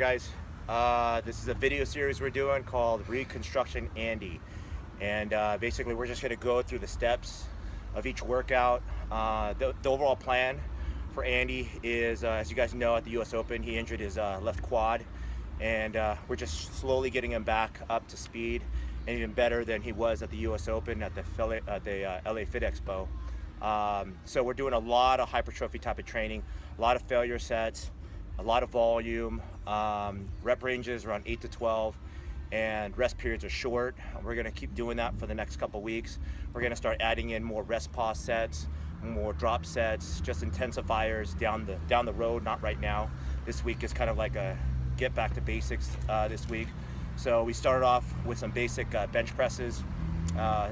Alright guys, this is a video series we're doing called Reconstructing Andy, and basically we're just going to go through the steps of each workout. The overall plan for Andy is, as you guys know, at the US Open he injured his left quad, and we're just slowly getting him back up to speed and even better than he was at the US Open at the LA Fit Expo. So we're doing a lot of hypertrophy type of training, a lot of failure sets, a lot of volume, rep ranges around 8 to 12, and rest periods are short. We're going to keep doing that for the next couple weeks. We're going to start adding in more rest pause sets, more drop sets, just intensifiers down the road, not right now. This week is kind of like a get back to basics this week. So we started off with some basic bench presses.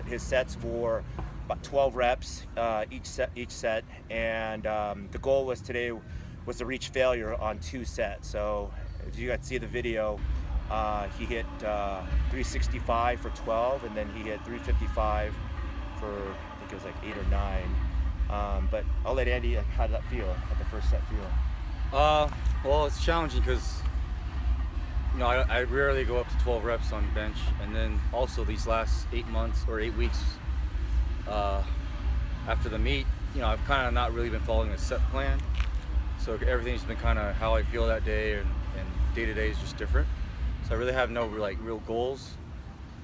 His sets for about 12 reps each set, and the goal was today was to reach failure on 2 sets. So if you guys see the video, he hit 365 for 12, and then he hit 355 for, I think it was like 8 or 9. But I'll let Andy, how did that feel at the first set feel? Well, it's challenging because I rarely go up to 12 reps on bench, and then also these last 8 months or 8 weeks after the meet, I've kind of not really been following a set plan. So everything's been kind of how I feel that day, and day to day is just different. So I really have no real goals.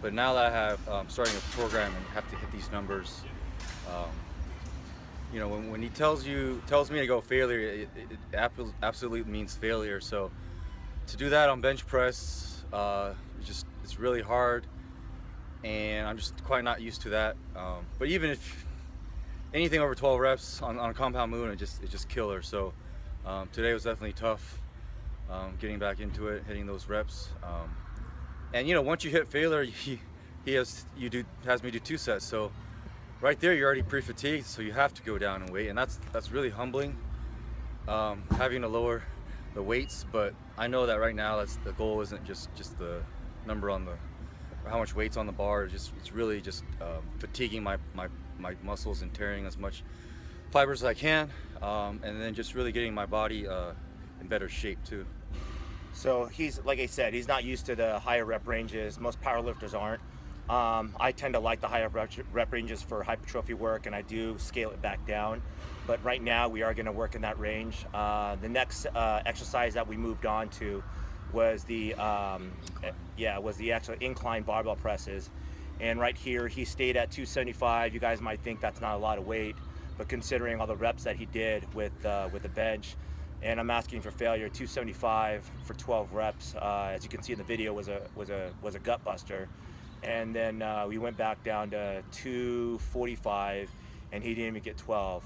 But now that I have starting a program and have to hit these numbers, when he tells me to go failure, it absolutely means failure. So to do that on bench press, it's really hard, and I'm just quite not used to that. But even if anything over 12 reps on a compound movement, it's just killer. So today was definitely tough, getting back into it, hitting those reps. And once you hit failure, he has me do 2 sets. So right there, you're already pre-fatigued, so you have to go down in weight, and that's really humbling, having to lower the weights. But I know that right now the goal isn't just the number on the, or how much weight's on the bar. It's really just fatiguing my muscles and tearing as much fibers as I can, and then just really getting my body in better shape too. So he's, like I said, he's not used to the higher rep ranges. Most powerlifters aren't. I tend to like the higher rep ranges for hypertrophy work, and I do scale it back down. But right now we are going to work in that range. The next exercise that we moved on to was the actual incline barbell presses. And right here he stayed at 275. You guys might think that's not a lot of weight, but considering all the reps that he did with the bench, and I'm asking for failure, 275 for 12 reps, as you can see in the video, was a gut buster. And then we went back down to 245, and he didn't even get 12.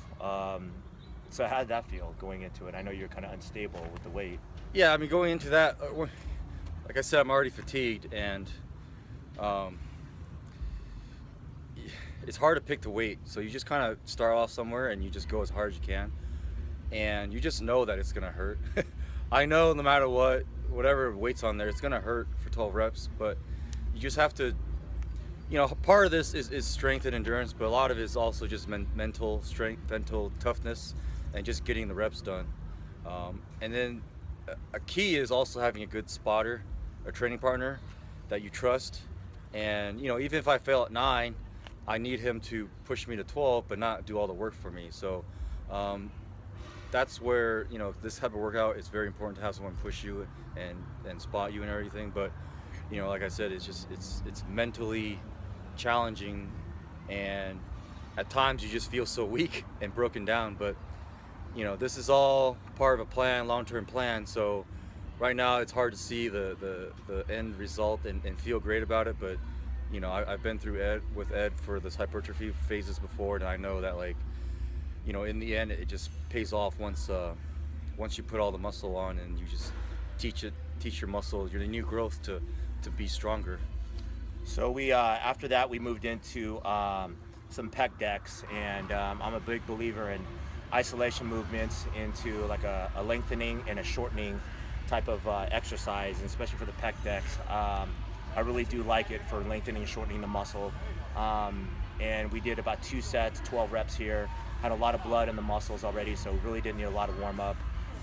So how did that feel going into it? I know you're kind of unstable with the weight. Yeah, I mean, going into that, like I said, I'm already fatigued, and it's hard to pick the weight. So you just kind of start off somewhere and you just go as hard as you can, and you just know that it's gonna hurt. I know no matter whatever weight's on there, it's gonna hurt for 12 reps, but you just have to, part of this is strength and endurance, but a lot of it is also just mental strength, mental toughness, and just getting the reps done. And then a key is also having a good spotter, a training partner that you trust. And even if I fail at 9, I need him to push me to 12, but not do all the work for me. So that's where this type of workout, it's very important to have someone push you and spot you and everything. But like I said, it's mentally challenging, and at times you just feel so weak and broken down. But this is all part of a plan, long-term plan. So right now it's hard to see the end result and feel great about it. But I've been through with Ed for this hypertrophy phases before, and I know that in the end it just pays off once you put all the muscle on, and you just teach your muscles, your new growth to be stronger. So we after that we moved into some pec decks, and I'm a big believer in isolation movements into like a lengthening and a shortening type of exercise, and especially for the pec decks. I really do like it for lengthening and shortening the muscle. And we did about 2 sets, 12 reps here. Had a lot of blood in the muscles already, so really didn't need a lot of warm up.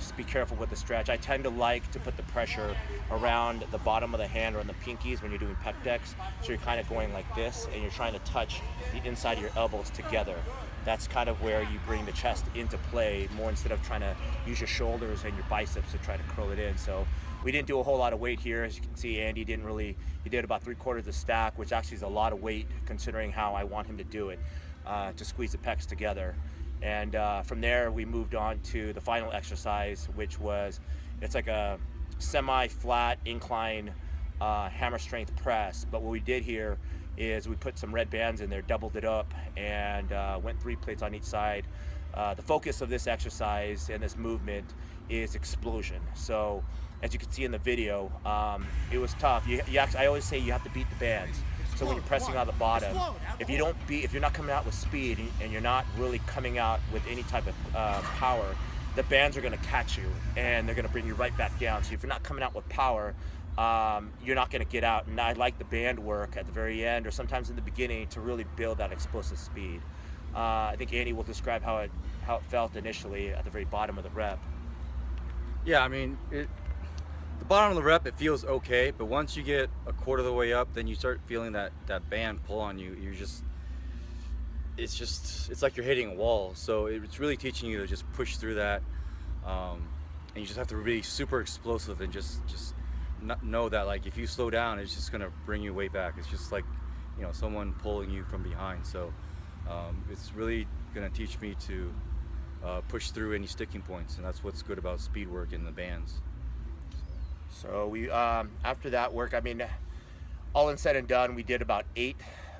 just be careful with the stretch. I tend to like to put the pressure around the bottom of the hand or on the pinkies when you're doing pec decks. So you're kind of going like this, and you're trying to touch the inside of your elbows together. That's kind of where you bring the chest into play more, instead of trying to use your shoulders and your biceps to try to curl it in. So we didn't do a whole lot of weight here. As you can see, Andy didn't really, he did about 3/4 the stack, which actually is a lot of weight considering how I want him to do it, to squeeze the pecs together. And from there, we moved on to the final exercise, which was, it's like a semi-flat incline hammer strength press. But what we did here is we put some red bands in there, doubled it up, and went 3 plates on each side. The focus of this exercise and this movement is explosion. So as you can see in the video, it was tough. I always say you have to beat the bands. So when you're pressing out the bottom, if you're not coming out with speed and you're not really coming out with any type of power, the bands are going to catch you and they're going to bring you right back down. So if you're not coming out with power, you're not going to get out. And I like the band work at the very end or sometimes in the beginning to really build that explosive speed. I think Andy will describe how it felt initially at the very bottom of the rep. Yeah, I mean, the bottom of the rep, it feels okay, but once you get 1/4 of the way up, then you start feeling that band pull on you. It's like you're hitting a wall. So it's really teaching you to just push through that, and you just have to be super explosive and just know that, like, if you slow down, it's just gonna bring you way back. It's just like, you know, someone pulling you from behind. So it's really gonna teach me to push through any sticking points, and that's what's good about speed work in the bands. So we, after that work, I mean, all in said and done, we did about 8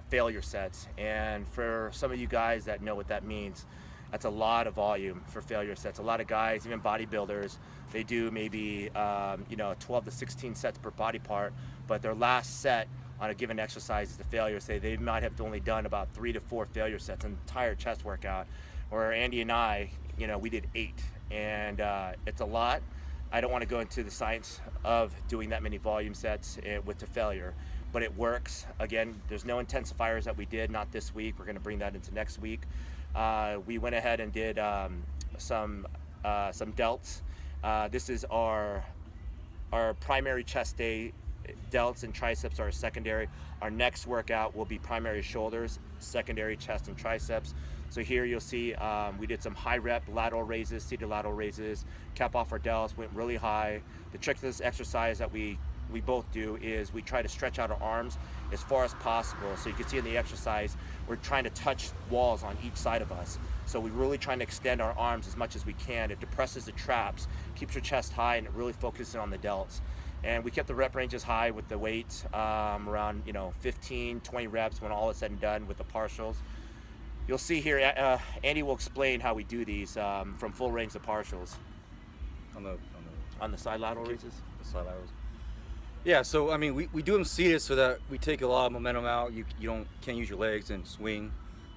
failure sets. And for some of you guys that know what that means, that's a lot of volume for failure sets. A lot of guys, even bodybuilders, they do maybe 12 to 16 sets per body part, but their last set on a given exercise is the failure. Say they might have only done about 3 to 4 failure sets, an entire chest workout. Where Andy and I, we did 8, and it's a lot. I don't want to go into the science of doing that many volume sets with the failure, but it works. Again, there's no intensifiers that we did, not this week. We're going to bring that into next week. We went ahead and did some delts. This is our primary chest day. Delts and triceps are secondary. Our next workout will be primary shoulders, secondary chest and triceps. So here you'll see we did some high rep lateral raises, seated lateral raises, cap off our delts, went really high. The trick to this exercise that we both do is we try to stretch out our arms as far as possible. So you can see in the exercise, we're trying to touch walls on each side of us. So we're really trying to extend our arms as much as we can. It depresses the traps, keeps your chest high, and it really focuses on the delts. And we kept the rep ranges high with the weights, around 15, 20 reps when all is said and done with the partials. You'll see here, Andy will explain how we do these from full range to partials. On the side lateral raises? The side laterals. Yeah, so I mean, we do them seated so that we take a lot of momentum out. You can't use your legs and swing.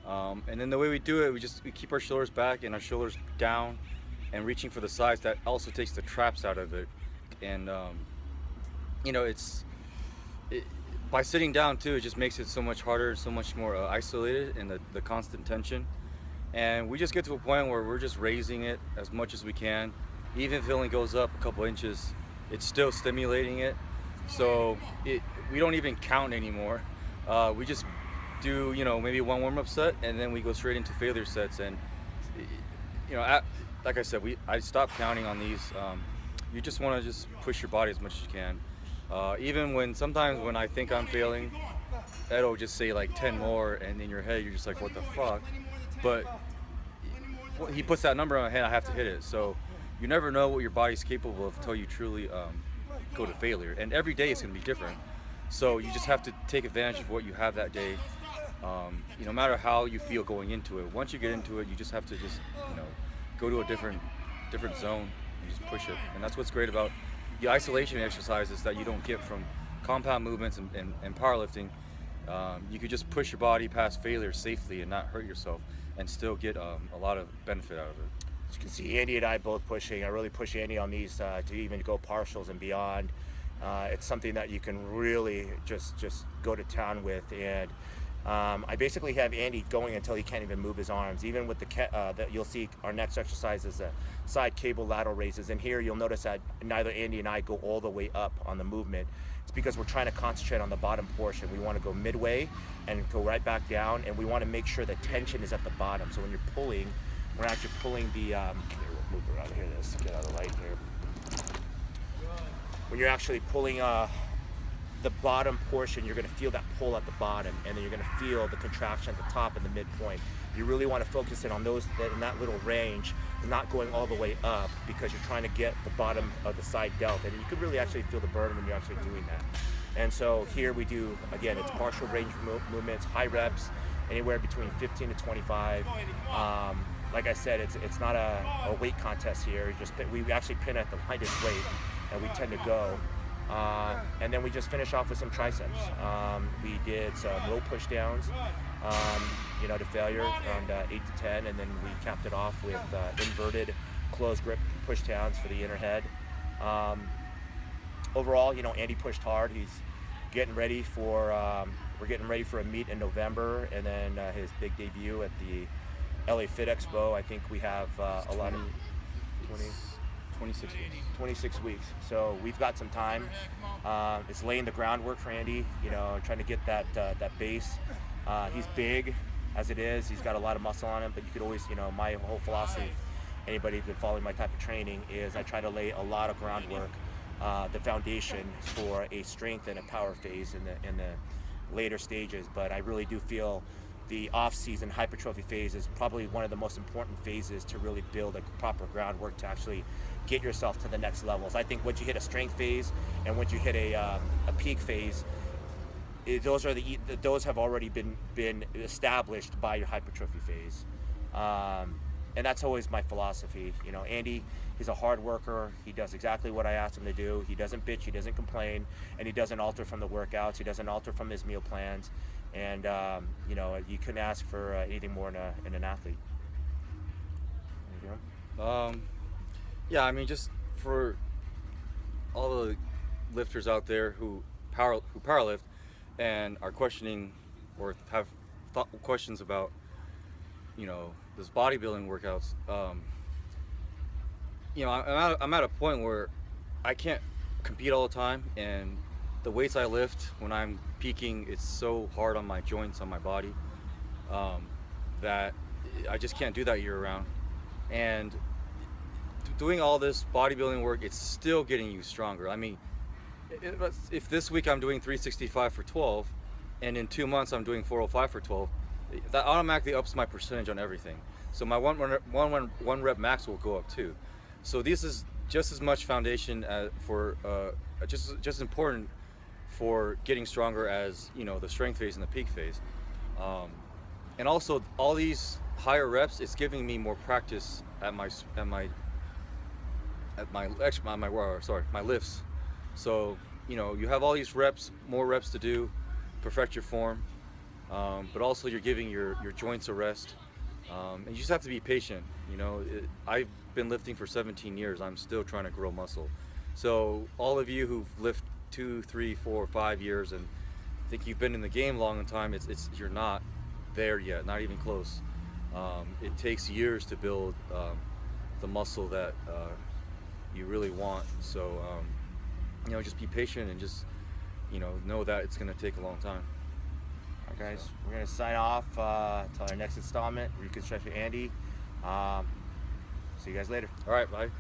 And then the way we do it, we keep our shoulders back and our shoulders down and reaching for the sides. That also takes the traps out of it. And by sitting down too, it just makes it so much harder, so much more isolated in the constant tension. And we just get to a point where we're just raising it as much as we can. Even if it only goes up a couple inches, it's still stimulating it. So we don't even count anymore. We just do maybe 1 warm-up set, and then we go straight into failure sets. And like I said, I stopped counting on these. You just want to just push your body as much as you can. Even sometimes when I think I'm failing, it'll just say like 10 more, and in your head you're just like, what the fuck? But he puts that number on my head, I have to hit it. So you never know what your body's capable of until you truly go to failure. And every day is going to be different. So you just have to take advantage of what you have that day. No matter how you feel going into it. Once you get into it, you just have to go to a different zone and just push it. And that's what's great about the isolation exercises that you don't get from compound movements and powerlifting. You could just push your body past failure safely and not hurt yourself and still get a lot of benefit out of it. As you can see, Andy and I both pushing. I really push Andy on these to even go partials and beyond. It's something that you can really just go to town with. And I basically have Andy going until he can't even move his arms. Even with that, you'll see our next exercise is the side cable lateral raises. And here you'll notice that neither Andy and I go all the way up on the movement. It's because we're trying to concentrate on the bottom portion. We want to go midway and go right back down, and we want to make sure the tension is at the bottom. So when you're pulling, we're actually pulling the, here, we'll move around here, let's get out of the light here. When you're actually pulling the bottom portion, you're going to feel that pull at the bottom, and then you're going to feel the contraction at the top and the midpoint. You really want to focus in on those, in that little range, not going all the way up, because you're trying to get the bottom of the side delt, and you can really actually feel the burn when you're actually doing that. And so here we do, again, it's partial range movements, high reps, anywhere between 15 to 25. Like I said, it's not a weight contest here. We actually pin at the lightest weight, and we tend to go. And then we just finish off with some triceps. We did some row push downs, to failure, around 8 to 10, and then we capped it off with inverted closed grip push downs for the inner head. Overall, Andy pushed hard. He's getting ready for, we're getting ready for a meet in November, and then his big debut at the LA Fit Expo. I think we have a lot of 26 weeks. So we've got some time. It's laying the groundwork for Andy, trying to get that base. He's big as it is. He's got a lot of muscle on him, but you could always, my whole philosophy, anybody who's been following my type of training, is I try to lay a lot of groundwork, the foundation for a strength and a power phase in the later stages. But I really do feel the off-season hypertrophy phase is probably one of the most important phases to really build a proper groundwork to actually get yourself to the next levels. I think once you hit a strength phase and once you hit a peak phase, those have already been established by your hypertrophy phase, and that's always my philosophy. Andy, he's a hard worker. He does exactly what I asked him to do. He doesn't bitch, he doesn't complain, and he doesn't alter from the workouts. He doesn't alter from his meal plans. And you couldn't ask for anything more in an athlete. Yeah, I mean, just for all the lifters out there who powerlift and are questioning or have questions about this bodybuilding workouts. I'm at a point where I can't compete all the time, and the weights I lift when I'm peaking, it's so hard on my joints, on my body, that I just can't do that year round. And doing all this bodybuilding work, it's still getting you stronger. I mean, if this week I'm doing 365 for 12, and in 2 months I'm doing 405 for 12, that automatically ups my percentage on everything. So my one rep max will go up too. So this is just as much foundation for just as important for getting stronger as the strength phase and the peak phase. And also all these higher reps, it's giving me more practice at my lifts. So you have all these reps, more reps to do, perfect your form, but also you're giving your joints a rest, and you just have to be patient. I've been lifting for 17 years. I'm still trying to grow muscle. So all of you who've lifted 2, 3, 4, 5 years and think you've been in the game a long time, you're not there yet, not even close. It takes years to build the muscle that you really want. So just be patient and just know that it's going to take a long time. All right, guys, we're going to sign off till our next installment, Reconstructing Andy. See you guys later. All right, bye.